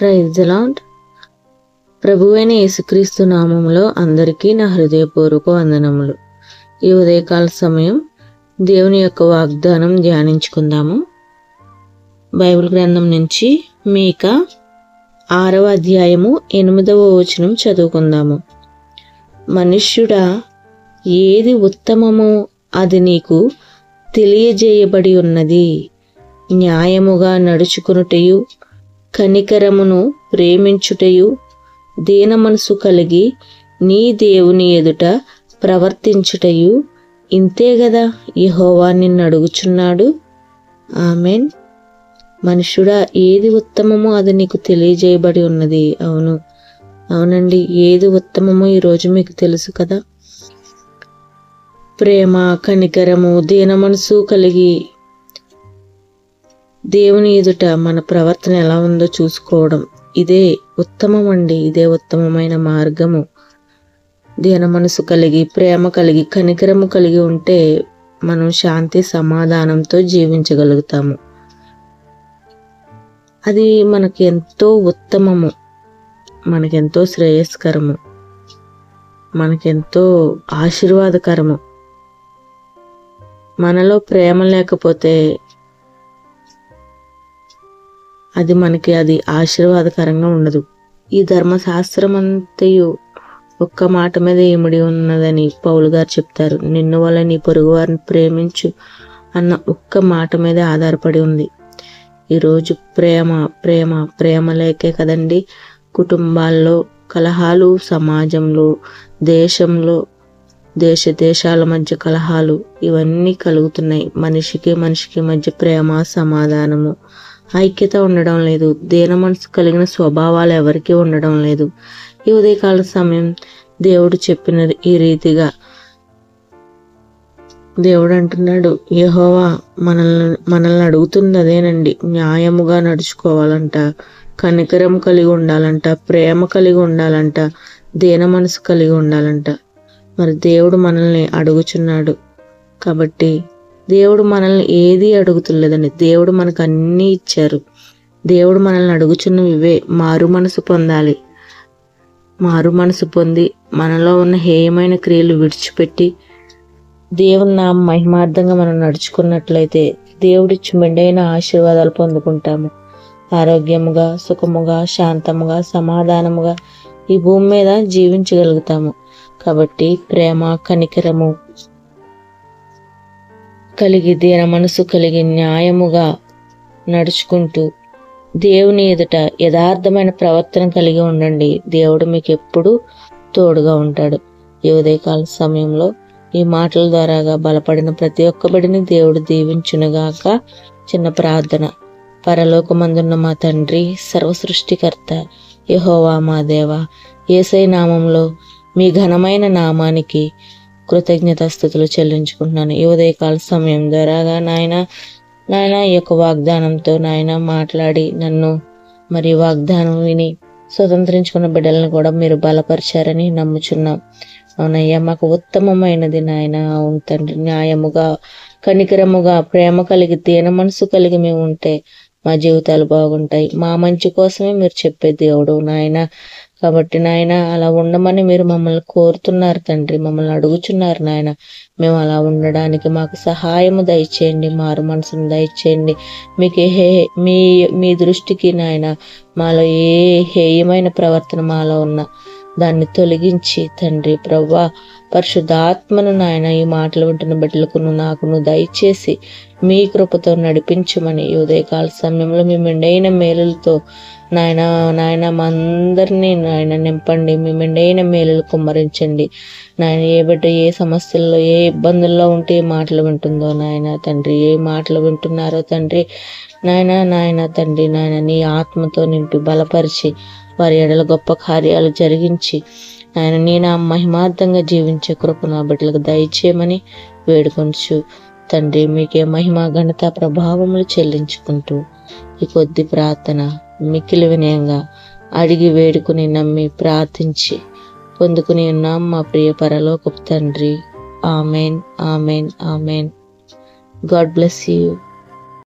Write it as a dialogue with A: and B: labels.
A: Praise the lord. ప్రభువైన యేసుక్రీస్తు నామములో అందరికీ నా హృదయపూర్వక వందనములు. ఈ ఉదయకాల సమయం దేవుని యొక్క వాగ్దానం ధ్యానించుకుందాము. బైబిల్ గ్రంథం నుంచి మీకా 6వ అధ్యాయము 8వ వచనం చదువుకుందాము. మనుష్యుడా, ఏది ఉత్తమమో అది నీకు తెలియజేయబడి ఉన్నది. న్యాయముగా నడుచుకునుటయు, కనికరమును ప్రేమించుటయు, దీన మనసు కలిగి నీ దేవుని ఎదుట ప్రవర్తించుటయు ఇంతే గదా యెహోవా నిన్ను అడుగుచున్నాడు. ఆమెన్. మనుషుడా, ఏది ఉత్తమమో అది నీకు తెలియజేయబడి ఉన్నది. అవునండి, ఏది ఉత్తమమో ఈరోజు మీకు తెలుసు కదా. ప్రేమ, కనికరము, దీన మనసు కలిగి దేవుని ఎదుట మన ప్రవర్తన ఎలా ఉందో చూసుకోవడం, ఇదే ఉత్తమం అండి. ఇదే ఉత్తమమైన మార్గము. దీన మనసు కలిగి, ప్రేమ కలిగి, కనికరము కలిగి ఉంటే మనం శాంతి సమాధానంతో జీవించగలుగుతాము. అది మనకి ఎంతో ఉత్తమము, మనకెంతో శ్రేయస్కరము, మనకెంతో ఆశీర్వాదకరము. మనలో ప్రేమ లేకపోతే అది ఆశీర్వాదకరంగా ఉండదు. ఈ ధర్మశాస్త్రం అంతయు ఒక్క మాట మీద ఇమిడి ఉన్నదని పౌలు గారు చెప్తారు. నిన్ను వల్ల నీ పొరుగు వారిని ప్రేమించు అన్న ఒక్క మాట మీద ఆధారపడి ఉంది. ఈరోజు ప్రేమ ప్రేమ ప్రేమ లేకే కదండి కుటుంబాల్లో కలహాలు, సమాజంలో, దేశంలో, దేశాల మధ్య కలహాలు ఇవన్నీ కలుగుతున్నాయి. మనిషికి మధ్య ప్రేమ, సమాధానము, ఐక్యత ఉండడం లేదు. దీన మనసు కలిగిన స్వభావాలు ఎవరికీ ఉండడం లేదు. ఈ ఉదయకాల సమయం దేవుడు చెప్పిన ఈ రీతిగా దేవుడు అంటున్నాడు, యెహోవా మనల్ని అడుగుతుంది అదేనండి. న్యాయముగా నడుచుకోవాలంట, కనికరం కలిగి ఉండాలంట, ప్రేమ కలిగి ఉండాలంట, దీన మనసు కలిగి ఉండాలంట. మరి దేవుడు మనల్ని అడుగుచున్నాడు కాబట్టి దేవుడు మనల్ని ఏది అడుగుతులేదండి. దేవుడు మనకు అన్నీ ఇచ్చారు. దేవుడు మనల్ని అడుగుచున్నవి ఇవే. మారు మనసు పొందాలి. మారు మనసు పొంది మనలో ఉన్న హేయమైన క్రియలు విడిచిపెట్టి దేవుని నామ మహిమార్థంగా మనం నడుచుకున్నట్లయితే దేవుడిచ్చి మెండైన ఆశీర్వాదాలు పొందుకుంటాము. ఆరోగ్యముగా, సుఖముగా, శాంతముగా, సమాధానముగా ఈ భూమి మీద జీవించగలుగుతాము. కాబట్టి ప్రేమ, కనికరము కలిగి, దీన మనసు కలిగి, న్యాయముగా నడుచుకుంటూ దేవుని ఎదుట యథార్థమైన ప్రవర్తన కలిగి ఉండండి. దేవుడు మీకు ఎప్పుడూ తోడుగా ఉంటాడు. ఈ ఉదయకాల సమయంలో ఈ మాటల ద్వారాగా బలపడిన ప్రతి ఒక్క బిడ్డని దేవుడు దీవించునుగాక. చిన్న ప్రార్థన. పరలోకమందున్న మా తండ్రి, సర్వసృష్టికర్త యెహోవా మా దేవా, యేసయ్య నామంలో మీ ఘనమైన నామానికి కృతజ్ఞతాస్తుతులు చెల్లించుకుంటున్నాను. ఈ ఉదయకాల సమయం ద్వారాగా నాయన ఈ యొక్క వాగ్దానంతో నాయన మాట్లాడి నన్ను మరి వాగ్దానం విని స్వతంత్రించుకున్న బిడ్డలను కూడా మీరు బలపరిచారని నమ్ముచున్నాం. అవునయ్యా, మాకు ఉత్తమమైనది నాయన. అవును తండ్రి, న్యాయముగా, కనికరముగా, ప్రేమ కలిగి, దీన మనసు కలిగి మేము ఉంటే మా జీవితాలు బాగుంటాయి. మా మంచి కోసమే మీరు చెప్పే దేవుడు నాయన. కాబట్టి నాయన అలా ఉండమని మీరు మమ్మల్ని కోరుతున్నారు తండ్రి, మమ్మల్ని అడుగుచున్నారు నాయన. మేము అలా ఉండడానికి మాకు సహాయము దయచేయండి, మారు మనసును దయచేయండి. మీకు మీ దృష్టికి నాయన మాలో ఏ హేయమైన ప్రవర్తన మాలో ఉన్న దాన్ని తొలగించి తండ్రి ప్రభువా, పరిశుద్ధాత్మను నాయన ఈ మాటలు వింటున్న బిడ్డలకును నాకును దయచేసి మీ కృపతో నడిపించమని ఈ ఉదయకాల సమయంలో మీ మెండైన మేలులతో నాయన మా అందరినీ నాయన నింపండి. మీ మెండైన మేలులు కుమ్మరించండి నాయన. ఏ బిడ్డ ఏ సమస్యల్లో, ఏ ఇబ్బందుల్లో ఉంటే ఏ మాటలు వింటుందో నాయన తండ్రి, ఏ మాటలు వింటున్నారో తండ్రి నాయన తండ్రి నీ ఆత్మతో నింపి బలపరిచి వారి ఎడల గొప్ప కార్యాలు జరిగించి ఆయన నీ నా మహిమార్థంగా జీవించే కృప నా బిడ్డలకు దయచేయమని వేడుకొంచు తండ్రి. మీకే మహిమ, ఘనత, ప్రభావములు చెల్లించుకుంటూ ఈ కొద్ది ప్రార్థన మిక్కిలి వినయంగా అడిగి వేడుకుని నమ్మి ప్రార్థించి పొందుకుని ఉన్నాం మా ప్రియ పరలోకపు తండ్రి. Amen, amen, amen. God bless you.